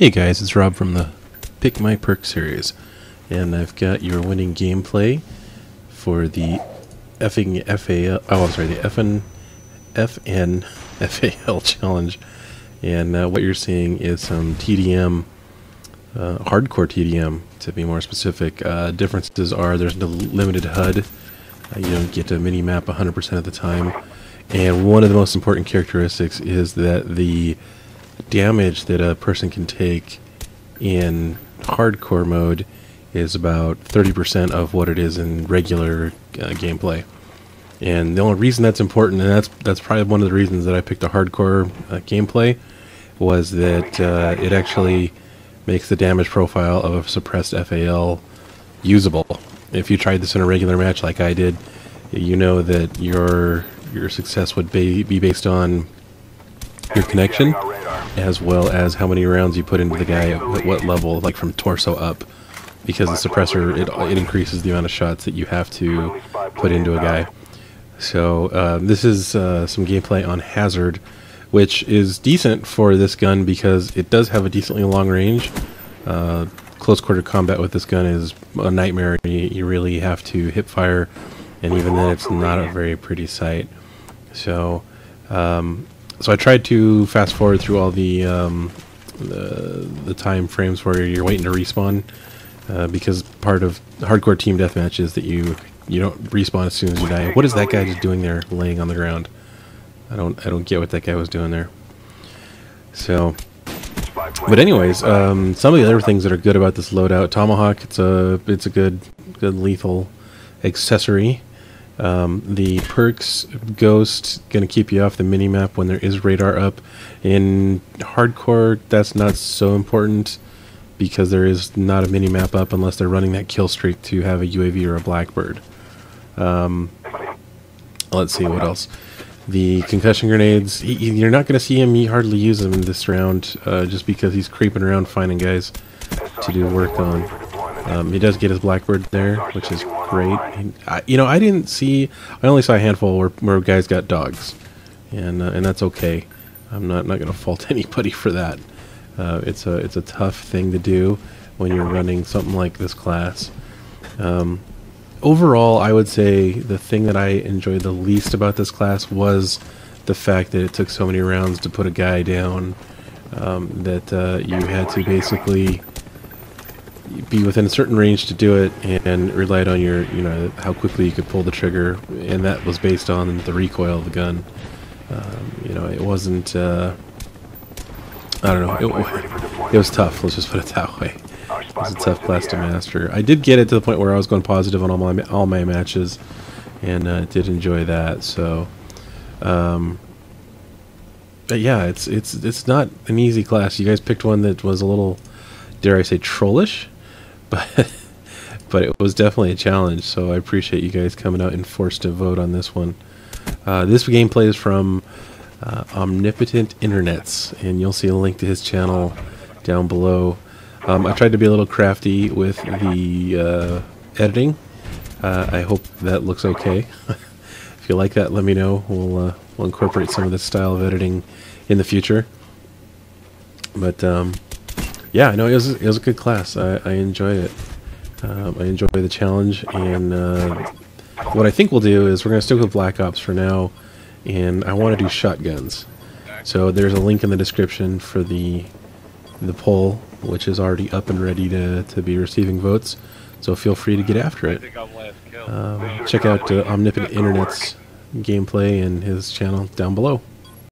Hey guys, it's Rob from the PickMyPerk series, and I've got your winning gameplay for the FN-FAL, the FN-FAL challenge. And what you're seeing is some TDM, hardcore TDM to be more specific. Differences are there's no limited HUD, you don't get to mini-map 100% of the time, and one of the most important characteristics is that the damage that a person can take in hardcore mode is about 30% of what it is in regular gameplay. And the only reason that's important, and that's probably one of the reasons that I picked a hardcore gameplay, was that it actually makes the damage profile of a suppressed FAL usable. If you tried this in a regular match like I did, you know that your success would be based on your connection, as well as how many rounds you put into the guy at what level, like from torso up, because the suppressor, it increases the amount of shots that you have to put into a guy. So this is some gameplay on Hazard, which is decent for this gun because it does have a decently long range. Close quarter combat with this gun is a nightmare. You really have to hip fire, and even then it's not a very pretty sight. So so I tried to fast forward through all the time frames where you're waiting to respawn, because part of hardcore team deathmatch is that you don't respawn as soon as you die. What is that guy just doing there, laying on the ground? I don't get what that guy was doing there. So, but anyways, some of the other things that are good about this loadout: Tomahawk. It's a good lethal accessory. The perks, Ghost, gonna keep you off the minimap when there is radar up. In hardcore, that's not so important because there is not a minimap up unless they're running that kill streak to have a UAV or a Blackbird. Let's see what else. The concussion grenades, you're not gonna see him. You hardly use them in this round, just because he's creeping around finding guys to do work on. He does get his Blackbird there, which is great. I only saw a handful where guys got dogs, and that's okay. I'm not gonna fault anybody for that. It's a tough thing to do when you're running something like this class. Overall, I would say the thing that I enjoyed the least about this class was the fact that it took so many rounds to put a guy down, that you had to basically be within a certain range to do it, and relied on your, how quickly you could pull the trigger, and that was based on the recoil of the gun. It wasn't, I don't know, it was tough, let's just put it that way. It was a tough class to master. I did get it to the point where I was going positive on all my matches, and did enjoy that. So, but yeah, it's not an easy class. You guys picked one that was a little, dare I say, trollish, but it was definitely a challenge. So I appreciate you guys coming out and forced to vote on this one. This gameplay is from Omnipotent Internets, and you'll see a link to his channel down below. I tried to be a little crafty with the editing. I hope that looks okay. If you like that, let me know. We'll incorporate some of this style of editing in the future. But yeah, no, it was a good class. I enjoyed it. I enjoyed the challenge, and what I think we'll do is we're going to stick with Black Ops for now, and I want to do shotguns. So there's a link in the description for the poll, which is already up and ready to be receiving votes. So feel free to get after it. Check out Omnipotent Internet's gameplay and his channel down below.